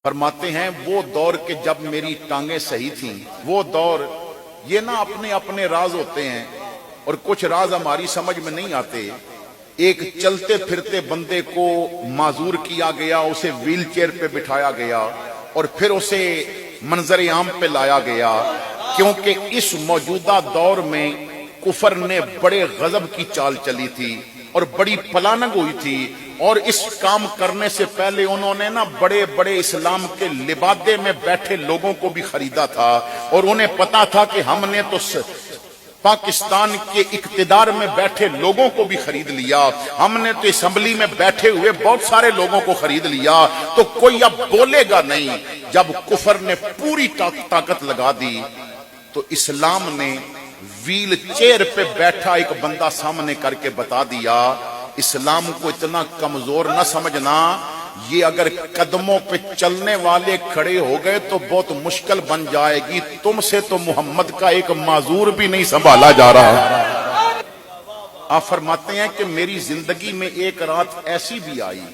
فرماتے ہیں وہ دور کے جب میری ٹانگیں صحیح تھیں، وہ دور، یہ نہ اپنے اپنے راز ہوتے ہیں اور کچھ راز ہماری سمجھ میں نہیں آتے۔ ایک چلتے پھرتے بندے کو معذور کیا گیا، اسے ویل چیئر پہ بٹھایا گیا اور پھر اسے منظر عام پہ لایا گیا، کیونکہ اس موجودہ دور میں کفر نے بڑے غضب کی چال چلی تھی اور بڑی پلانگ ہوئی تھی، اور اس کام کرنے سے پہلے انہوں نے نا بڑے بڑے اسلام کے لبادے میں بیٹھے لوگوں کو بھی خریدا تھا، اور انہیں پتا تھا کہ ہم نے تو پاکستان کے اقتدار میں بیٹھے لوگوں کو بھی خرید لیا، ہم نے تو اسمبلی میں بیٹھے ہوئے بہت سارے لوگوں کو خرید لیا، تو کوئی اب بولے گا نہیں۔ جب کفر نے پوری طاقت لگا دی تو اسلام نے ویل چیئر پہ بیٹھا ایک بندہ سامنے کر کے بتا دیا، اسلام کو اتنا کمزور نہ سمجھنا، یہ اگر قدموں پہ چلنے والے کھڑے ہو گئے تو بہت مشکل بن جائے گی، تم سے تو محمد کا ایک معذور بھی نہیں سنبھالا جا رہا۔ آپ فرماتے ہیں کہ میری زندگی میں ایک رات ایسی بھی آئی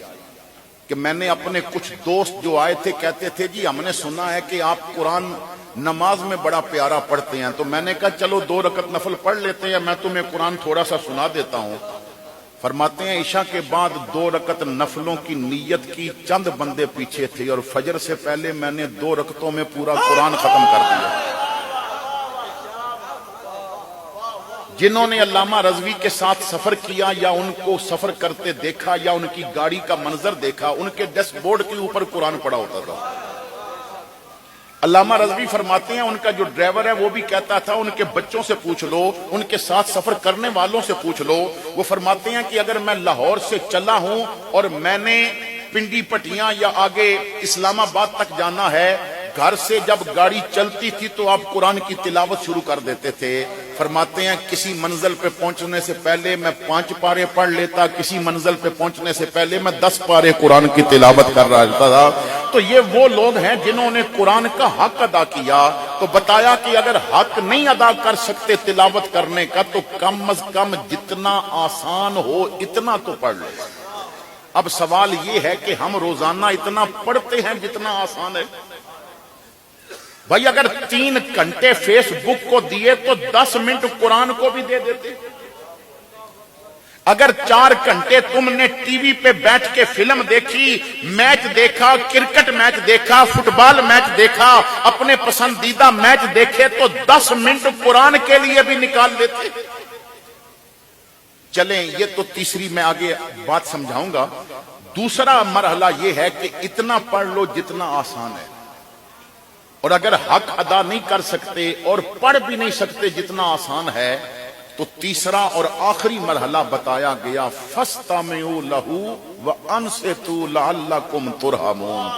کہ میں نے اپنے کچھ دوست جو آئے تھے کہتے تھے جی ہم نے سنا ہے کہ آپ قرآن نماز میں بڑا پیارا پڑھتے ہیں، تو میں نے کہا چلو 2 رکعت نفل پڑھ لیتے ہیں، میں تمہیں قرآن تھوڑا سا سنا دیتا ہوں۔ فرماتے ہیں عشاء کے بعد 2 رکعت نفلوں کی نیت کی، چند بندے پیچھے تھے، اور فجر سے پہلے میں نے 2 رکعتوں میں پورا قرآن ختم کر دیا۔ جنہوں نے علامہ رضوی کے ساتھ سفر کیا یا ان کو سفر کرتے دیکھا یا ان کی گاڑی کا منظر دیکھا، ان کے ڈیسک بورڈ کے اوپر قرآن پڑا ہوتا تھا۔ علامہ رضوی فرماتے ہیں ان کا جو ڈرائیور ہے وہ بھی کہتا تھا ان کے بچوں سے پوچھ لو، ان کے ساتھ سفر کرنے والوں سے پوچھ لو، وہ فرماتے ہیں کہ اگر میں لاہور سے چلا ہوں اور میں نے پنڈی پٹیاں یا آگے اسلام آباد تک جانا ہے، گھر سے جب گاڑی چلتی تھی تو آپ قرآن کی تلاوت شروع کر دیتے تھے۔ فرماتے ہیں کسی منزل پہ پہنچنے سے پہلے میں 5 پارے پڑھ لیتا، کسی منزل پہ پہنچنے سے پہلے میں 10 پارے قرآن کی تلاوت کر رہا تھا۔ تو یہ وہ لوگ ہیں جنہوں نے قرآن کا حق ادا کیا، تو بتایا کہ اگر حق نہیں ادا کر سکتے تلاوت کرنے کا تو کم از کم جتنا آسان ہو اتنا تو پڑھ لو۔ اب سوال یہ ہے کہ ہم روزانہ اتنا پڑھتے ہیں جتنا آسان ہے؟ بھائی اگر 3 گھنٹے فیس بک کو دیے تو 10 منٹ قرآن کو بھی دے دیتے۔ اگر 4 گھنٹے تم نے ٹی وی پہ بیٹھ کے فلم دیکھی، میچ دیکھا، کرکٹ میچ دیکھا، فٹ بال میچ دیکھا، اپنے پسندیدہ میچ دیکھے تو 10 منٹ قرآن کے لیے بھی نکال لیتے۔ چلیں یہ تو تیسری میں آگے بات سمجھاؤں گا۔ دوسرا مرحلہ یہ ہے کہ اتنا پڑھ لو جتنا آسان ہے، اور اگر حق ادا نہیں کر سکتے اور پڑھ بھی نہیں سکتے جتنا آسان ہے تو تیسرا اور آخری مرحلہ بتایا گیا، فَاسْتَمِعُوا لَهُ وَأَنصِتُوا لَعَلَّكُمْ تُرْحَمُونَ۔